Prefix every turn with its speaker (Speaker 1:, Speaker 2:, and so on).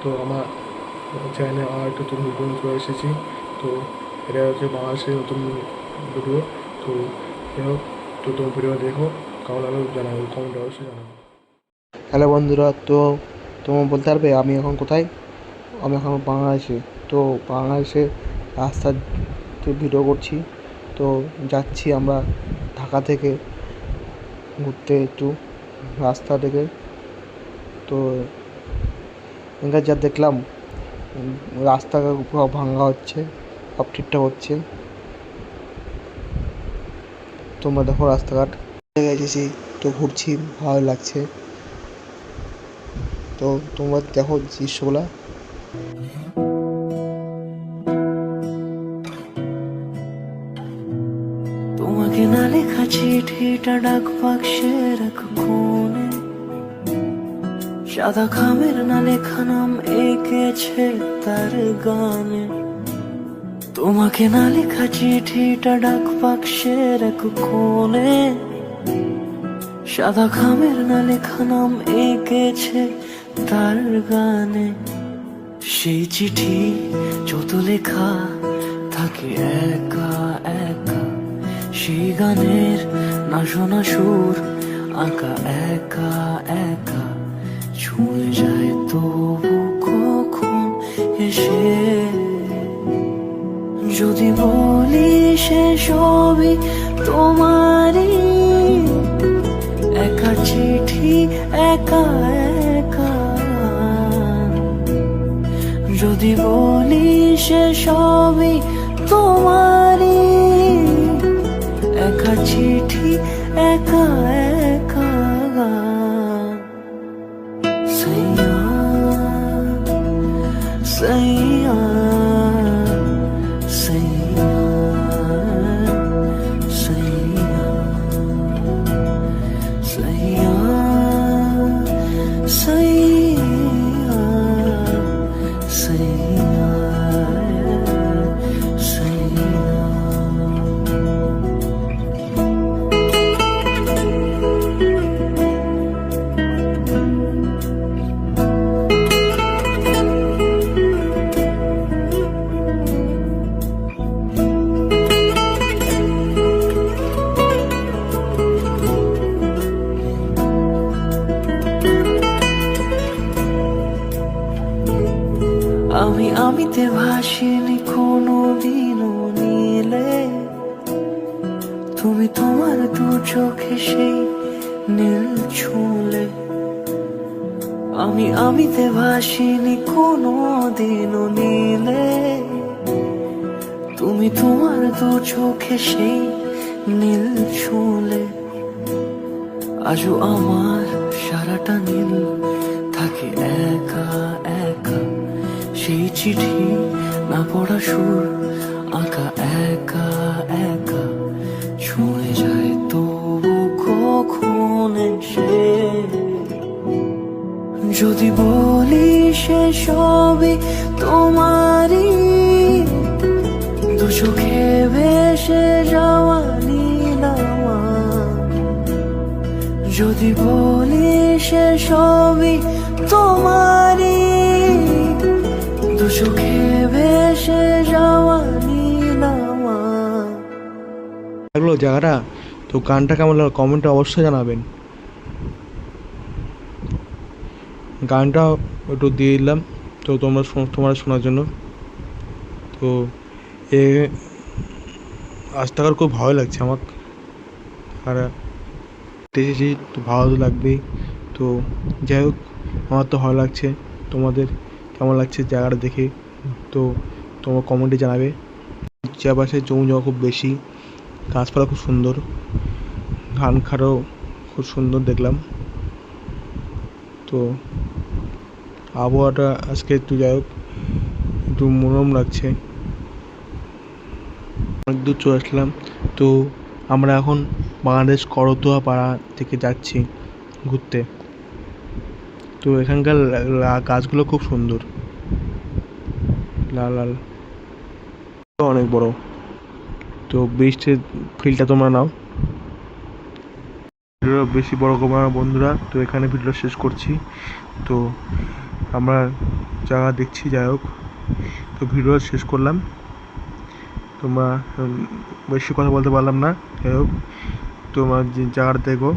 Speaker 1: তো আমার চ্যানেলে আর একটা নতুন ভিডিও চলে এসেছি। তো এটা হচ্ছে বাংলাদেশের নতুন ভিডিও। তো যাই হোক, তো তোমার ভিডিও দেখো, কেমন লাগলো জানাবো, কমেন্ট অবশ্যই জানাবো। হ্যালো বন্ধুরা, তো তোমরা বলতে পারবে আমি এখন কোথায়? আমি এখন বাংলাদেশে। তো বাংলাদেশে রাস্তার ভিডিও করছি। তো যাচ্ছি আমরা ঢাকা থেকে ঘুরতে একটু রাস্তা থেকে। তো এখানকার যা দেখলাম, রাস্তা ভাঙা হচ্ছে, সব ঠিকঠাক হচ্ছে। তোমরা দেখো রাস্তাঘাট গেছি, তো ঘুরছি, ভালো লাগছে। তো তোমরা দেখো দৃশ্যগুলা।
Speaker 2: তোমাকে না লেখা চিঠিটা ডাক বাক্সের এক কোণে, সাদা খামের না লেখা নাম এঁকেছে তার গানে। তোমাকে না লেখা চিঠিটা ডাক বাক্সের এক কোণে, সাদা খামের না লেখা নাম এঁকেছে তার গানে। সেই চিঠি যত লেখা থাকে একা একা, সেই গানের না শোনা সুর আঁকা একা একা, ছুঁয়ে যায় তবু কখন এসে। যদি বলি সে সবই তোমারই, একা চিঠি একা একা। যদি বলি সে সবই তোমারই, একা চিঠি একা একা। সাইয়া সাইয়া সাইয়া সাইয়া সাইয়া সাইয়া সাইয়া সাইয়া। আমিতে ভাসিনি কোনো দিনও নীলে, তুমি তোমার দু চোখে সেই নীল ছুঁলে। আমিতে ভাসিনি কোনো দিনও নীলে, তুমি তোমার দু চোখে সেই নীল ছুঁলে। আজও আমার সারাটা নীল থাকে একা একা, সেই চিঠি না পড়া সুর আঁকা একা একা, ছুঁয়ে যায় তবু কখন এসে। যদি বলি সে সবই তোমারই, দু চোখে ভেসে যাওয়া নীলামা। যদি বলি সে সবই তোমারই, দু চোখে ভেসে যাওয়া নীলামা।
Speaker 1: লাগলো জায়গাটা, তো গানটা কেমন লাগলো কমেন্টে অবশ্যই জানাবেন। গানটা একটু দিয়ে দিলাম তো তোমরা শোনার জন্য। তো এ রাস্তাঘাট খুব ভালো লাগছে আমার, আর এসেছি তো ভালো তো লাগবেই। তো যাই হোক, আমার তো ভালো লাগছে। তোমাদের কেমন লাগছে জায়গাটা দেখে, তো তোমরা কমেন্টে জানাবে। চারপাশে জমি জমা খুব বেশি, গাছপালা খুব সুন্দর, ধান খাড়াও খুব সুন্দর দেখলাম। তো আবহাওয়াটা আজকে একটু যাই হোক একটু মনোরম লাগছে। অনেক দূর চলে আসলাম। তো আমরা এখন বাংলাদেশ করতোয়া পাড়া থেকে যাচ্ছি ঘুরতে। তো এখানকার গাছগুলো খুব সুন্দর, লাল লাল, অনেক বড়। তো বৃষ্টির ফিলটা তোমরা নাও। ভিডিও বেশি বড় করবো না বন্ধুরা, তো এখানে ভিডিও শেষ করছি। তো আমরা জায়গা দেখছি। যাই হোক, তো ভিডিও শেষ করলাম। তোমরা বেশি কথা বলতে পারলাম না। যাই হোক, তোমরা যে জায়গাটা দেখো